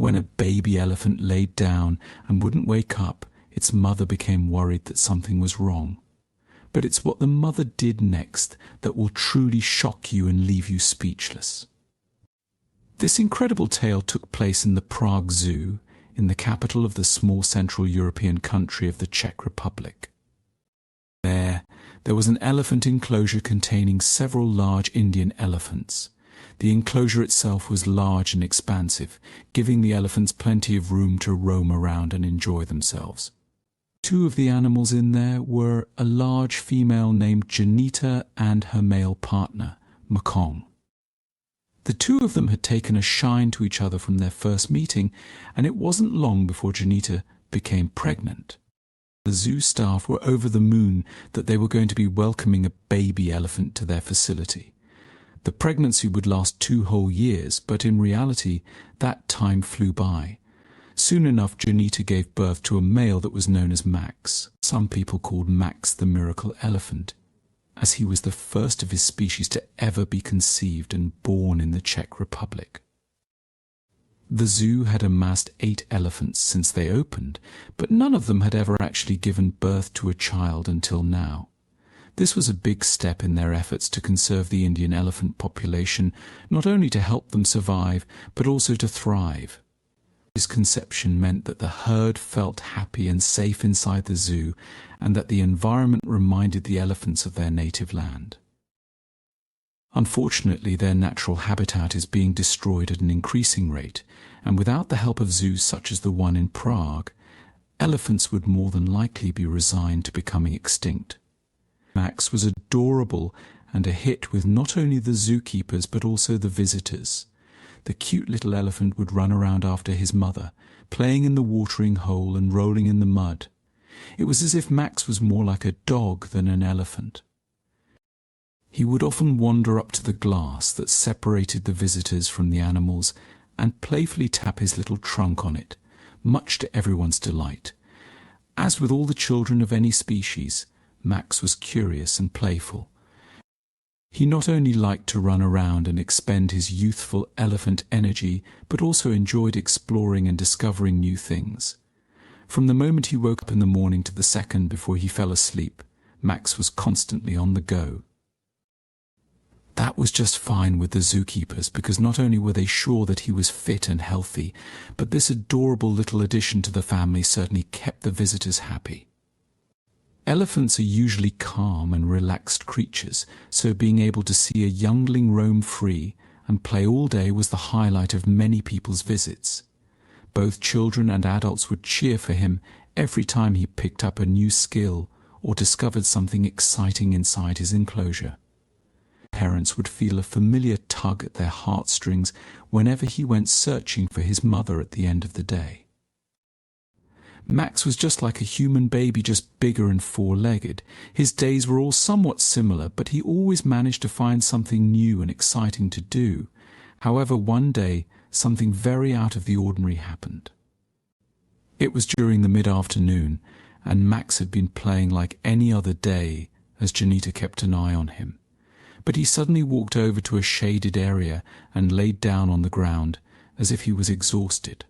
When a baby elephant laid down and wouldn't wake up, its mother became worried that something was wrong. But it's what the mother did next that will truly shock you and leave you speechless. This incredible tale took place in the Prague Zoo, in the capital of the small Central European country of the Czech Republic. There was an elephant enclosure containing several large Indian elephants. The enclosure itself was large and expansive, giving the elephants plenty of room to roam around and enjoy themselves. Two of the animals in there were a large female named Janita and her male partner, Mekong. The two of them had taken a shine to each other from their first meeting, and it wasn't long before Janita became pregnant. The zoo staff were over the moon that they were going to be welcoming a baby elephant to their facility. The pregnancy would last 2 whole years, but in reality, that time flew by. Soon enough, Janita gave birth to a male that was known as Max. Some people called Max the miracle elephant, as he was the first of his species to ever be conceived and born in the Czech Republic. The zoo had amassed 8 elephants since they opened, but none of them had ever actually given birth to a child until now. This was a big step in their efforts to conserve the Indian elephant population, not only to help them survive, but also to thrive. This conception meant that the herd felt happy and safe inside the zoo, and that the environment reminded the elephants of their native land. Unfortunately, their natural habitat is being destroyed at an increasing rate, and without the help of zoos such as the one in Prague, elephants would more than likely be resigned to becoming extinct. Max was adorable and a hit with not only the zookeepers but also the visitors. The cute little elephant would run around after his mother, playing in the watering hole and rolling in the mud. It was as if Max was more like a dog than an elephant. He would often wander up to the glass that separated the visitors from the animals and playfully tap his little trunk on it, much to everyone's delight. As with all the children of any species, Max was curious and playful. He not only liked to run around and expend his youthful elephant energy, but also enjoyed exploring and discovering new things. From the moment he woke up in the morning to the second before he fell asleep, Max was constantly on the go. That was just fine with the zookeepers, because not only were they sure that he was fit and healthy, but this adorable little addition to the family certainly kept the visitors happy. Elephants are usually calm and relaxed creatures, so being able to see a youngling roam free and play all day was the highlight of many people's visits. Both children and adults would cheer for him every time he picked up a new skill or discovered something exciting inside his enclosure. Parents would feel a familiar tug at their heartstrings whenever he went searching for his mother at the end of the day. Max was just like a human baby, just bigger and 4-legged. His days were all somewhat similar, but he always managed to find something new and exciting to do. However, one day, something very out of the ordinary happened. It was during the mid-afternoon, and Max had been playing like any other day as Janita kept an eye on him. But he suddenly walked over to a shaded area and laid down on the ground, as if he was exhausted.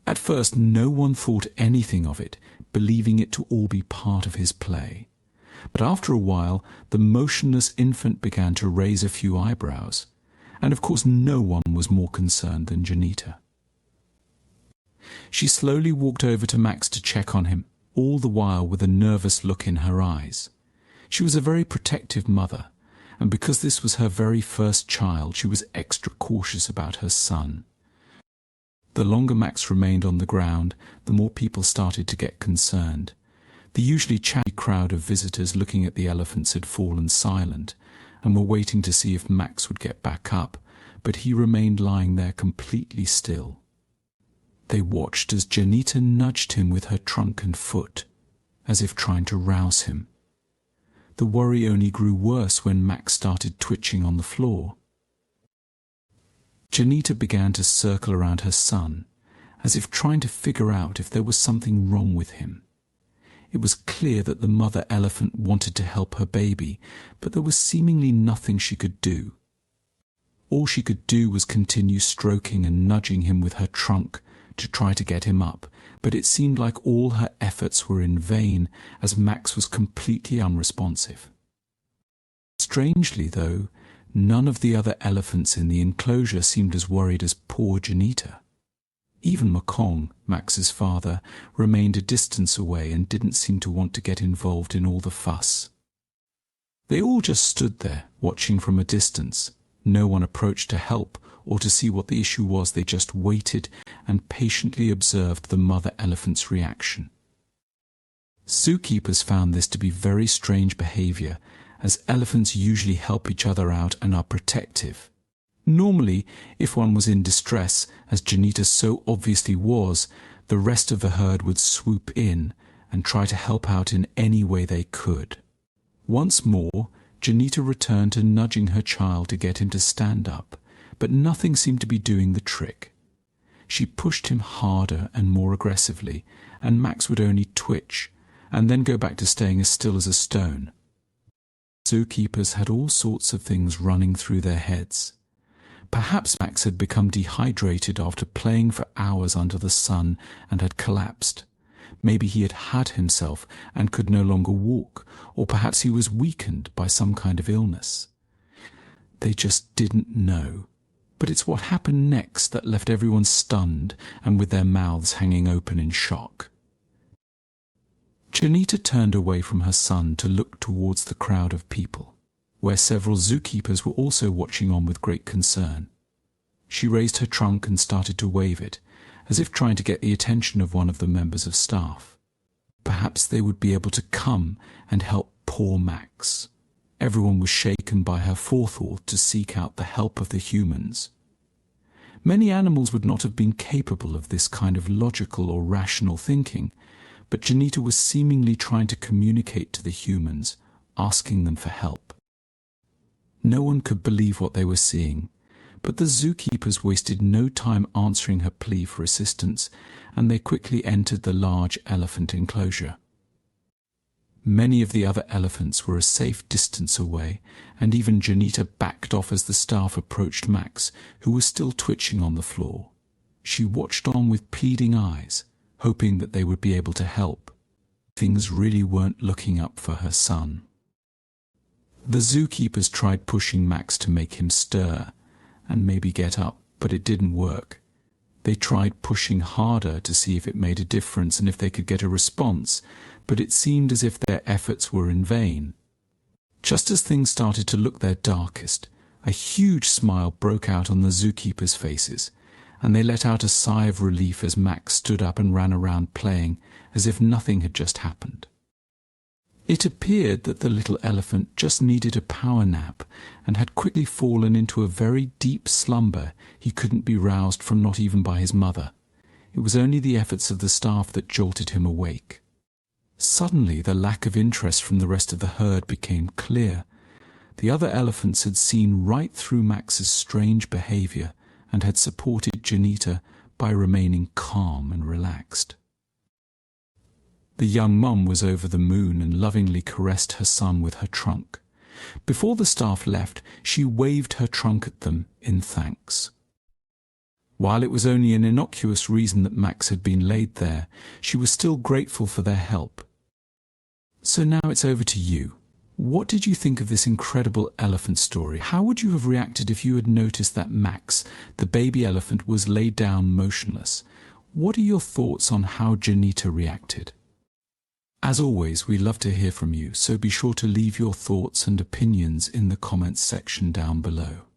At first, no one thought anything of it, believing it to all be part of his play. But after a while, the motionless infant began to raise a few eyebrows, and of course no one was more concerned than Janita. She slowly walked over to Max to check on him, all the while with a nervous look in her eyes. She was a very protective mother, and because this was her very first child, she was extra cautious about her son. The longer Max remained on the ground, the more people started to get concerned. The usually chatty crowd of visitors looking at the elephants had fallen silent, and were waiting to see if Max would get back up, but he remained lying there completely still. They watched as Janita nudged him with her trunk and foot, as if trying to rouse him. The worry only grew worse when Max started twitching on the floor. Janita began to circle around her son, as if trying to figure out if there was something wrong with him. It was clear that the mother elephant wanted to help her baby, but there was seemingly nothing she could do. All she could do was continue stroking and nudging him with her trunk to try to get him up, but it seemed like all her efforts were in vain, as Max was completely unresponsive. Strangely, though, none of the other elephants in the enclosure seemed as worried as poor Janita. Even Mekong, Max's father, remained a distance away and didn't seem to want to get involved in all the fuss. They all just stood there, watching from a distance. No one approached to help or to see what the issue was. They just waited and patiently observed the mother elephant's reaction. Zookeepers found this to be very strange behavior, as elephants usually help each other out and are protective. Normally, if one was in distress, as Janita so obviously was, the rest of the herd would swoop in and try to help out in any way they could. Once more, Janita returned to nudging her child to get him to stand up, but nothing seemed to be doing the trick. She pushed him harder and more aggressively, and Max would only twitch, and then go back to staying as still as a stone. Zookeepers had all sorts of things running through their heads. Perhaps Max had become dehydrated after playing for hours under the sun and had collapsed. Maybe he had had himself and could no longer walk, or perhaps he was weakened by some kind of illness. They just didn't know. But it's what happened next that left everyone stunned and with their mouths hanging open in shock. Janita turned away from her son to look towards the crowd of people, where several zookeepers were also watching on with great concern. She raised her trunk and started to wave it, as if trying to get the attention of one of the members of staff. Perhaps they would be able to come and help poor Max. Everyone was shaken by her forethought to seek out the help of the humans. Many animals would not have been capable of this kind of logical or rational thinking, but Janita was seemingly trying to communicate to the humans, asking them for help. No one could believe what they were seeing, but the zookeepers wasted no time answering her plea for assistance, and they quickly entered the large elephant enclosure. Many of the other elephants were a safe distance away, and even Janita backed off as the staff approached Max, who was still twitching on the floor. She watched on with pleading eyes, hoping that they would be able to help. Things really weren't looking up for her son. The zookeepers tried pushing Max to make him stir and maybe get up, but it didn't work. They tried pushing harder to see if it made a difference and if they could get a response, but it seemed as if their efforts were in vain. Just as things started to look their darkest, a huge smile broke out on the zookeepers' faces, and they let out a sigh of relief as Max stood up and ran around playing as if nothing had just happened. It appeared that the little elephant just needed a power nap and had quickly fallen into a very deep slumber he couldn't be roused from, not even by his mother. It was only the efforts of the staff that jolted him awake. Suddenly the lack of interest from the rest of the herd became clear. The other elephants had seen right through Max's strange behavior and had supported Janita by remaining calm and relaxed. The young mum was over the moon and lovingly caressed her son with her trunk. Before the staff left, she waved her trunk at them in thanks. While it was only an innocuous reason that Max had been laid there, she was still grateful for their help. So now it's over to you. What did you think of this incredible elephant story? How would you have reacted if you had noticed that Max, the baby elephant, was laid down motionless? What are your thoughts on how Janita reacted? As always, we love to hear from you, so be sure to leave your thoughts and opinions in the comments section down below.